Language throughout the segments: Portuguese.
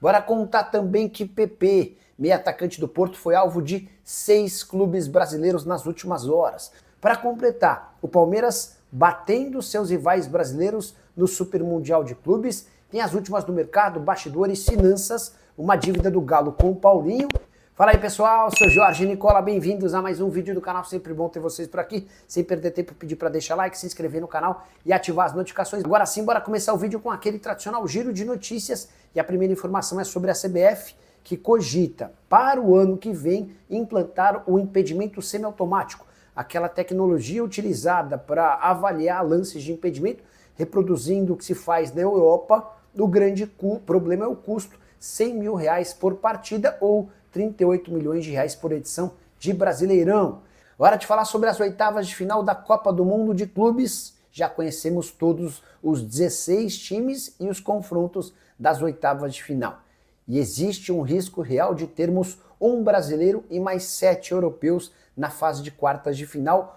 Bora contar também que PP, meio atacante do Porto, foi alvo de 6 clubes brasileiros nas últimas horas. Para completar, o Palmeiras batendo seus rivais brasileiros no Super Mundial de Clubes, tem as últimas do mercado, bastidores, finanças, uma dívida do Galo com o Paulinho. Fala aí pessoal, sou Jorge Nicola, bem-vindos a mais um vídeo do canal, sempre bom ter vocês por aqui. Sem perder tempo, pedir para deixar like, se inscrever no canal e ativar as notificações. Agora sim, bora começar o vídeo com aquele tradicional giro de notícias. E a primeira informação é sobre a CBF, que cogita, para o ano que vem, implantar o impedimento semiautomático, aquela tecnologia utilizada para avaliar lances de impedimento, reproduzindo o que se faz na Europa. O grande problema é o custo, R$100 mil por partida ou 38 milhões de reais por edição de Brasileirão. Hora de falar sobre as oitavas de final da Copa do Mundo de Clubes. Já conhecemos todos os 16 times e os confrontos das oitavas de final. E existe um risco real de termos um brasileiro e mais 7 europeus na fase de quartas de final.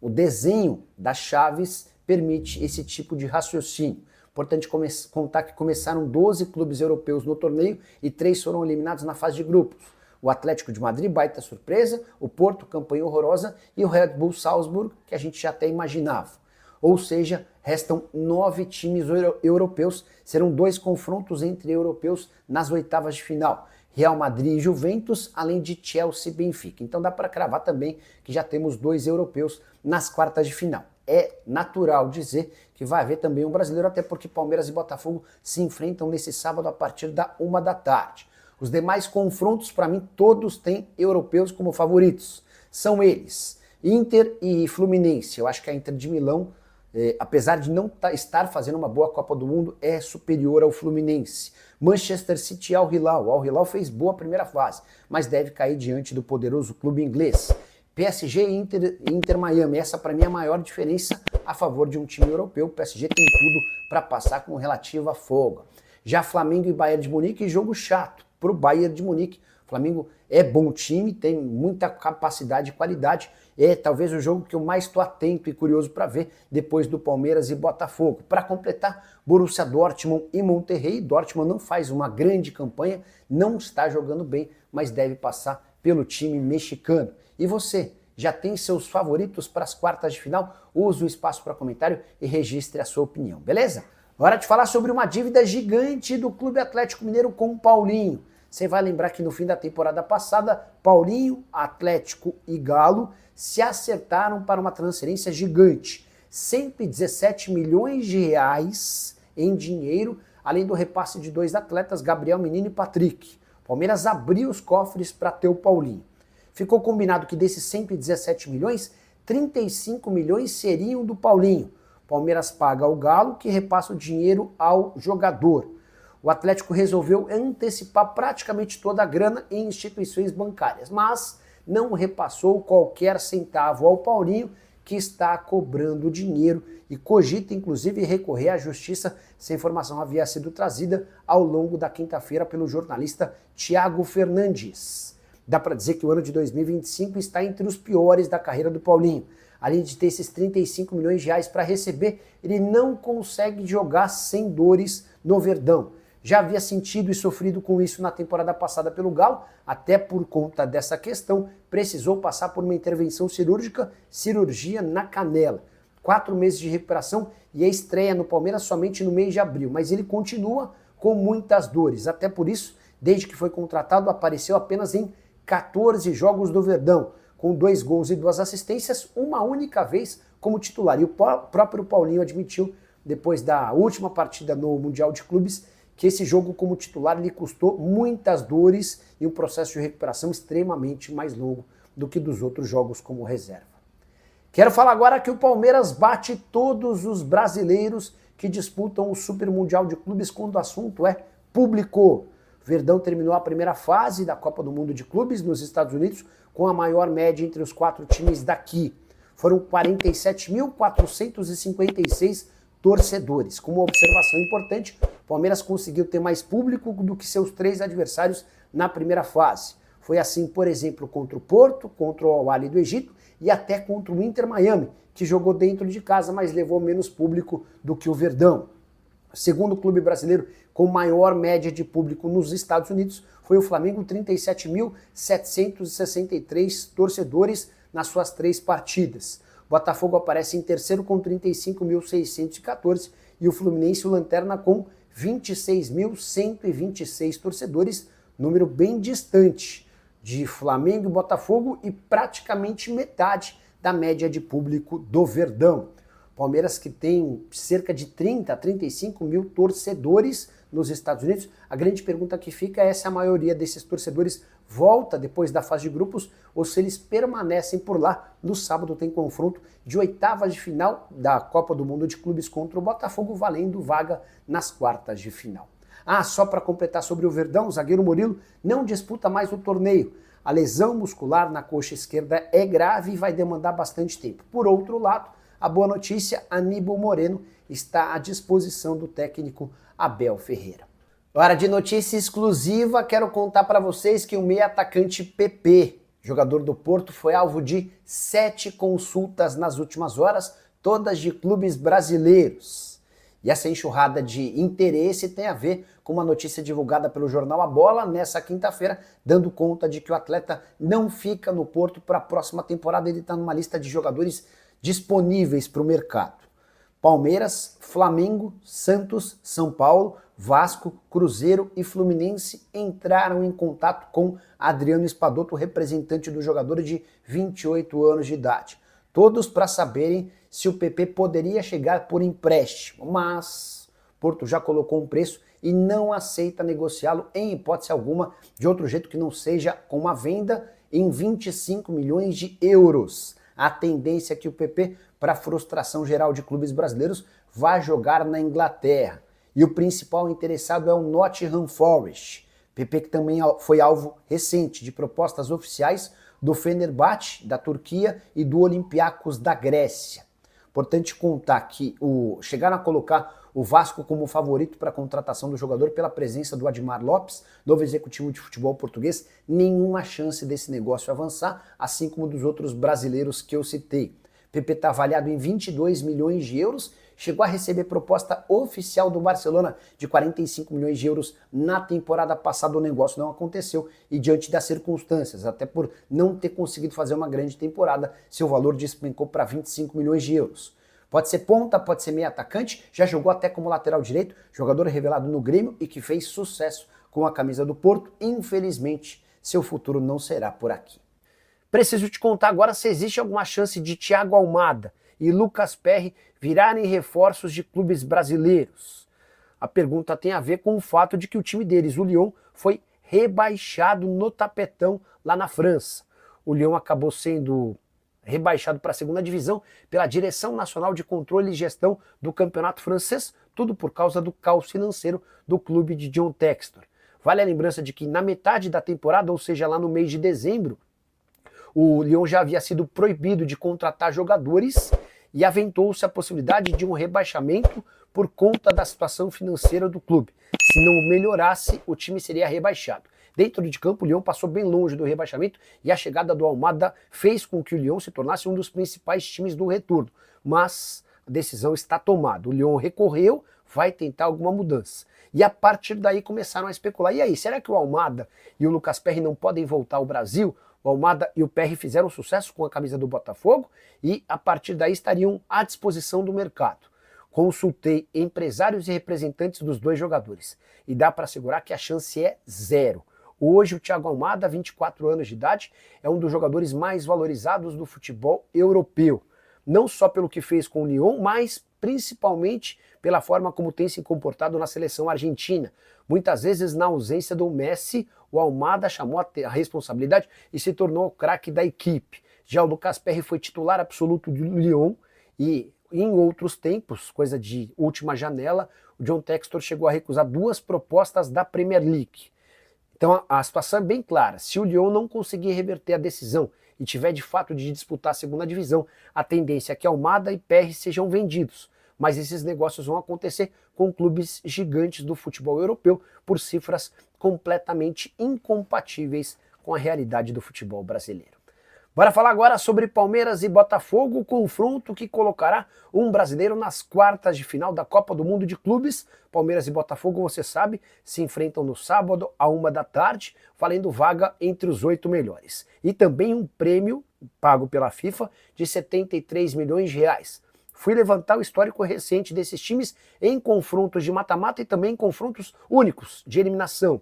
O desenho das chaves permite esse tipo de raciocínio. Importante contar que começaram 12 clubes europeus no torneio e 3 foram eliminados na fase de grupos. O Atlético de Madrid, baita surpresa, o Porto, campanha horrorosa, e o Red Bull Salzburg, que a gente já até imaginava. Ou seja, restam 9 times europeus, serão 2 confrontos entre europeus nas oitavas de final. Real Madrid e Juventus, além de Chelsea e Benfica. Então dá para cravar também que já temos 2 europeus nas quartas de final. É natural dizer que vai haver também um brasileiro, até porque Palmeiras e Botafogo se enfrentam nesse sábado a partir da 1 da tarde. Os demais confrontos, para mim, todos têm europeus como favoritos. São eles, Inter e Fluminense. Eu acho que a Inter de Milão, apesar de não estar fazendo uma boa Copa do Mundo, é superior ao Fluminense. Manchester City e Al Hilal. O Al Hilal fez boa primeira fase, mas deve cair diante do poderoso clube inglês. PSG e Inter Miami, essa para mim é a maior diferença a favor de um time europeu. O PSG tem tudo para passar com relativa folga. Já Flamengo e Bayern de Munique, jogo chato para o Bayern de Munique. O Flamengo é bom time, tem muita capacidade e qualidade. É talvez o jogo que eu mais estou atento e curioso para ver depois do Palmeiras e Botafogo. Para completar, Borussia Dortmund e Monterrey. Dortmund não faz uma grande campanha, não está jogando bem, mas deve passar pelo time mexicano. E você, já tem seus favoritos para as quartas de final? Use o espaço para comentário e registre a sua opinião, beleza? Hora de falar sobre uma dívida gigante do Clube Atlético Mineiro com o Paulinho. Você vai lembrar que no fim da temporada passada, Paulinho, Atlético e Galo se acertaram para uma transferência gigante. 117 milhões de reais em dinheiro, além do repasse de 2 atletas, Gabriel Menino e Patrick. Palmeiras abriu os cofres para ter o Paulinho. Ficou combinado que desses 117 milhões, 35 milhões seriam do Paulinho. Palmeiras paga ao Galo, que repassa o dinheiro ao jogador. O Atlético resolveu antecipar praticamente toda a grana em instituições bancárias, mas não repassou qualquer centavo ao Paulinho, que está cobrando dinheiro e cogita inclusive recorrer à justiça. Essa informação havia sido trazida ao longo da quinta-feira pelo jornalista Thiago Fernandes. Dá para dizer que o ano de 2025 está entre os piores da carreira do Paulinho. Além de ter esses 35 milhões de reais para receber, ele não consegue jogar sem dores no Verdão. Já havia sentido e sofrido com isso na temporada passada pelo Galo, até por conta dessa questão, precisou passar por uma intervenção cirúrgica, cirurgia na canela. 4 meses de recuperação e a estreia no Palmeiras somente no mês de abril, mas ele continua com muitas dores. Até por isso, desde que foi contratado, apareceu apenas em 14 jogos do Verdão, com 2 gols e 2 assistências, uma única vez como titular. E o próprio Paulinho admitiu, depois da última partida no Mundial de Clubes, que esse jogo como titular lhe custou muitas dores e um processo de recuperação extremamente mais longo do que dos outros jogos como reserva. Quero falar agora que o Palmeiras bate todos os brasileiros que disputam o Super Mundial de Clubes quando o assunto é público. Verdão terminou a primeira fase da Copa do Mundo de Clubes nos Estados Unidos com a maior média entre os 4 times daqui. Foram 47.456 torcedores. Com uma observação importante, o Palmeiras conseguiu ter mais público do que seus 3 adversários na primeira fase. Foi assim, por exemplo, contra o Porto, contra o Al Ahly do Egito e até contra o Inter Miami, que jogou dentro de casa, mas levou menos público do que o Verdão. Segundo clube brasileiro com maior média de público nos Estados Unidos foi o Flamengo, 37.763 torcedores nas suas 3 partidas. O Botafogo aparece em terceiro com 35.614 e o Fluminense, o lanterna, com 26.126 torcedores, número bem distante de Flamengo e Botafogo e praticamente metade da média de público do Verdão. Palmeiras, que tem cerca de 30 a 35 mil torcedores nos Estados Unidos. A grande pergunta que fica é se a maioria desses torcedores volta depois da fase de grupos ou se eles permanecem por lá. No sábado tem confronto de oitavas de final da Copa do Mundo de Clubes contra o Botafogo, valendo vaga nas quartas de final. Só para completar sobre o Verdão, o zagueiro Murilo não disputa mais o torneio. A lesão muscular na coxa esquerda é grave e vai demandar bastante tempo. Por outro lado, a boa notícia, Aníbal Moreno está à disposição do técnico Abel Ferreira. Hora de notícia exclusiva, quero contar para vocês que o meia atacante PP, jogador do Porto, foi alvo de 7 consultas nas últimas horas, todas de clubes brasileiros. E essa enxurrada de interesse tem a ver com uma notícia divulgada pelo jornal A Bola nessa quinta-feira, dando conta de que o atleta não fica no Porto para a próxima temporada. Ele está numa lista de jogadores disponíveis para o mercado. Palmeiras, Flamengo, Santos, São Paulo, Vasco, Cruzeiro e Fluminense entraram em contato com Adriano Espadoto, representante do jogador de 28 anos de idade. Todos para saberem se o PP poderia chegar por empréstimo, mas Porto já colocou um preço e não aceita negociá-lo em hipótese alguma de outro jeito que não seja com uma venda em 25 milhões de euros. A tendência é que o PP, para frustração geral de clubes brasileiros, vai jogar na Inglaterra. E o principal interessado é o Nottingham Forest. PP que também foi alvo recente de propostas oficiais do Fenerbahçe, da Turquia, e do Olympiacos, da Grécia. Importante contar que chegaram a colocar o Vasco como favorito para a contratação do jogador pela presença do Admar Lopes, novo executivo de futebol português. Nenhuma chance desse negócio avançar, assim como dos outros brasileiros que eu citei. PP está avaliado em 22 milhões de euros, chegou a receber proposta oficial do Barcelona de 45 milhões de euros na temporada passada. O negócio não aconteceu e, diante das circunstâncias, até por não ter conseguido fazer uma grande temporada, seu valor despencou para 25 milhões de euros. Pode ser ponta, pode ser meio atacante, já jogou até como lateral direito, jogador revelado no Grêmio e que fez sucesso com a camisa do Porto. Infelizmente, seu futuro não será por aqui. Preciso te contar agora se existe alguma chance de Thiago Almada e Lucas Perry virarem reforços de clubes brasileiros. A pergunta tem a ver com o fato de que o time deles, o Lyon, foi rebaixado no tapetão lá na França. O Lyon acabou sendo rebaixado para a segunda divisão pela Direção Nacional de Controle e Gestão do Campeonato Francês, tudo por causa do caos financeiro do clube de John Textor. Vale a lembrança de que na metade da temporada, ou seja, lá no mês de dezembro, o Lyon já havia sido proibido de contratar jogadores e aventou-se a possibilidade de um rebaixamento por conta da situação financeira do clube. Se não melhorasse, o time seria rebaixado. Dentro de campo, o Lyon passou bem longe do rebaixamento e a chegada do Almada fez com que o Lyon se tornasse um dos principais times do retorno. Mas a decisão está tomada. O Lyon recorreu, vai tentar alguma mudança. E a partir daí começaram a especular. E aí, será que o Almada e o Lucas Perry não podem voltar ao Brasil? O Almada e o Perry fizeram sucesso com a camisa do Botafogo e a partir daí estariam à disposição do mercado. Consultei empresários e representantes dos dois jogadores e dá para assegurar que a chance é zero. Hoje o Thiago Almada, 24 anos de idade, é um dos jogadores mais valorizados do futebol europeu. Não só pelo que fez com o Lyon, mas principalmente pela forma como tem se comportado na seleção argentina. Muitas vezes, na ausência do Messi, o Almada chamou a responsabilidade e se tornou o craque da equipe. Já o Lucas Perry foi titular absoluto do Lyon e em outros tempos, coisa de última janela, o John Textor chegou a recusar 2 propostas da Premier League. Então a situação é bem clara. Se o Lyon não conseguir reverter a decisão e tiver de fato de disputar a segunda divisão, a tendência é que Almada e Perry sejam vendidos. Mas esses negócios vão acontecer com clubes gigantes do futebol europeu por cifras completamente incompatíveis com a realidade do futebol brasileiro. Bora falar agora sobre Palmeiras e Botafogo, o confronto que colocará um brasileiro nas quartas de final da Copa do Mundo de Clubes. Palmeiras e Botafogo, você sabe, se enfrentam no sábado, à 13h, valendo vaga entre os 8 melhores. E também um prêmio pago pela FIFA de 73 milhões de reais. Fui levantar o histórico recente desses times em confrontos de mata-mata e também em confrontos únicos de eliminação.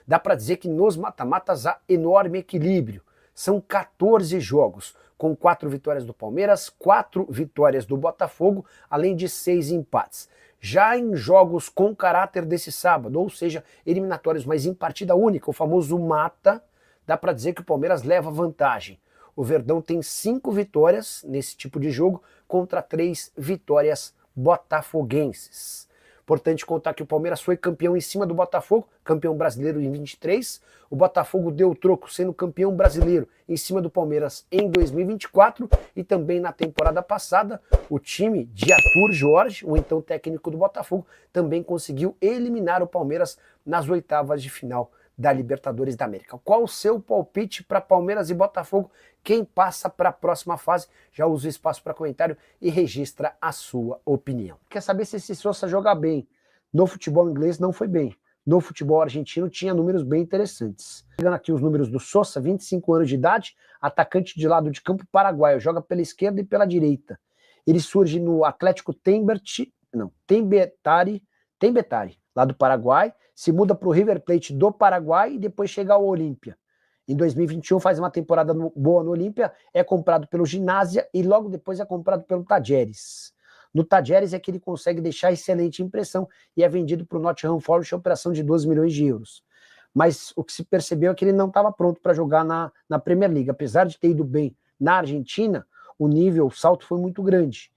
Dá para dizer que nos mata-matas há enorme equilíbrio. São 14 jogos, com 4 vitórias do Palmeiras, 4 vitórias do Botafogo, além de 6 empates. Já em jogos com caráter desse sábado, ou seja, eliminatórios, mas em partida única, o famoso mata, dá para dizer que o Palmeiras leva vantagem. O Verdão tem 5 vitórias nesse tipo de jogo contra 3 vitórias botafoguenses. Importante contar que o Palmeiras foi campeão em cima do Botafogo, campeão brasileiro em 23. O Botafogo deu o troco sendo campeão brasileiro em cima do Palmeiras em 2024. E também na temporada passada, o time de Arthur Jorge, o então técnico do Botafogo, também conseguiu eliminar o Palmeiras nas oitavas de final da Libertadores da América. Qual o seu palpite para Palmeiras e Botafogo? Quem passa para a próxima fase? Já usa o espaço para comentário e registra a sua opinião. Quer saber se esse Sosa joga bem? No futebol inglês não foi bem. No futebol argentino tinha números bem interessantes. Pegando aqui os números do Sosa, 25 anos de idade, atacante de lado de campo paraguaio, joga pela esquerda e pela direita. Ele surge no Atlético Tembetari, lá do Paraguai, se muda para o River Plate do Paraguai e depois chega ao Olímpia. Em 2021 faz uma temporada boa no Olímpia, é comprado pelo Ginásia e logo depois é comprado pelo Tajeres. No Tajeres é que ele consegue deixar excelente impressão e é vendido para o Nottingham Forest, operação de 12 milhões de euros. Mas o que se percebeu é que ele não estava pronto para jogar na Premier League. Apesar de ter ido bem na Argentina, o salto foi muito grande.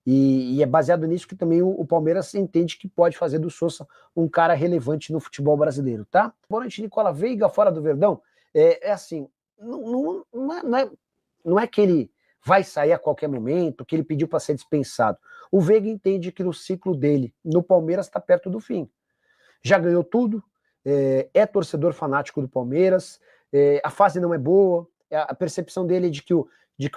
E é baseado nisso que também o Palmeiras entende que pode fazer do Sosa um cara relevante no futebol brasileiro, tá? Boa noite, Nicola Veiga, fora do Verdão. Assim, não é que ele vai sair a qualquer momento, que ele pediu para ser dispensado. O Veiga entende que o ciclo dele no Palmeiras está perto do fim. Já ganhou tudo, é torcedor fanático do Palmeiras, a fase não é boa, a percepção dele é de que o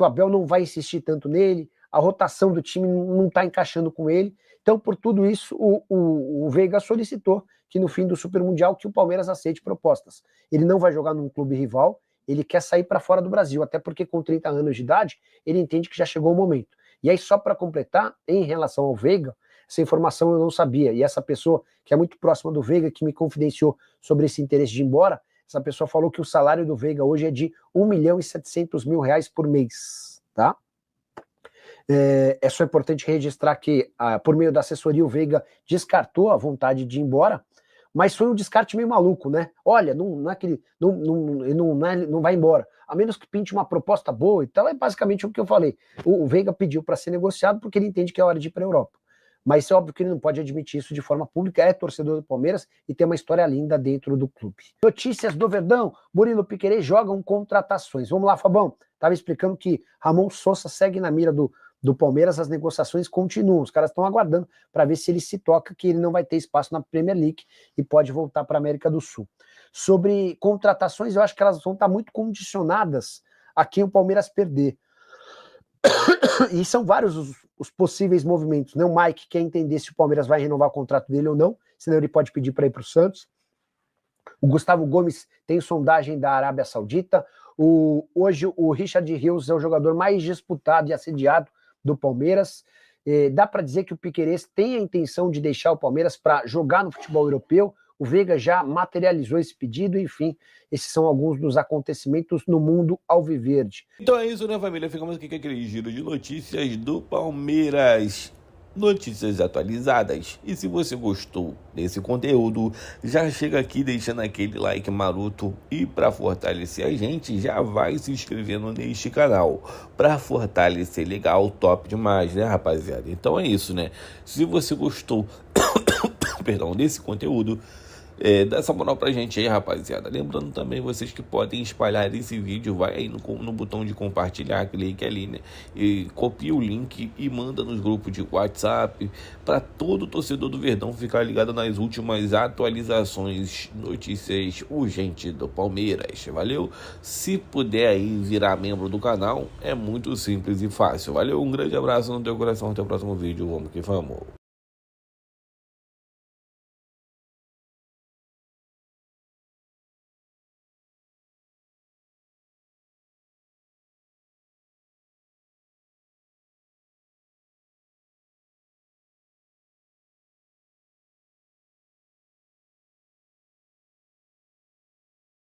Abel não vai insistir tanto nele, a rotação do time não está encaixando com ele. Então, por tudo isso, o Veiga solicitou que no fim do Super Mundial que o Palmeiras aceite propostas. Ele não vai jogar num clube rival, ele quer sair para fora do Brasil, até porque com 30 anos de idade, ele entende que já chegou o momento. E aí, só para completar, em relação ao Veiga, essa informação eu não sabia, e essa pessoa que é muito próxima do Veiga, que me confidenciou sobre esse interesse de ir embora, essa pessoa falou que o salário do Veiga hoje é de R$1.700.000 por mês, tá? É só importante registrar que, por meio da assessoria, o Veiga descartou a vontade de ir embora, mas foi um descarte meio maluco, né? Olha, não é que ele não vai embora, a menos que pinte uma proposta boa e tal, é basicamente o que eu falei. O Veiga pediu para ser negociado porque ele entende que é hora de ir para a Europa. Mas é óbvio que ele não pode admitir isso de forma pública, é torcedor do Palmeiras e tem uma história linda dentro do clube. Notícias do Verdão, Murilo Piquerez jogam contratações. Vamos lá, Fabão. Estava explicando que Ramon Sosa segue na mira do Palmeiras, as negociações continuam, os caras estão aguardando para ver se ele se toca, que ele não vai ter espaço na Premier League e pode voltar para a América do Sul. Sobre contratações, eu acho que elas vão estar muito condicionadas a quem o Palmeiras perder. E são vários os possíveis movimentos, né? O Mike quer entender se o Palmeiras vai renovar o contrato dele ou não, senão ele pode pedir para ir para o Santos. O Gustavo Gomes tem sondagem da Arábia Saudita. Hoje o Richard Rios é o jogador mais disputado e assediado do Palmeiras. Dá para dizer que o Piquerez tem a intenção de deixar o Palmeiras para jogar no futebol europeu. O Veiga já materializou esse pedido, enfim, esses são alguns dos acontecimentos no mundo alviverde. Então é isso, né, família? Ficamos aqui com aquele giro de notícias do Palmeiras. Notícias atualizadas. E se você gostou desse conteúdo, já chega aqui deixando aquele like maroto e para fortalecer a gente, já vai se inscrevendo neste canal. Para fortalecer, legal, top demais, né, rapaziada? Então é isso, né? Se você gostou, perdão, desse conteúdo, Dá essa moral pra gente aí, rapaziada. Lembrando também vocês que podem espalhar esse vídeo, vai aí no botão de compartilhar, clique ali, né? E copia o link e manda nos grupos de WhatsApp para todo torcedor do Verdão ficar ligado nas últimas atualizações, notícias urgentes do Palmeiras. Valeu? Se puder aí virar membro do canal, é muito simples e fácil. Valeu? Um grande abraço no teu coração, até o próximo vídeo. Vamos que vamos.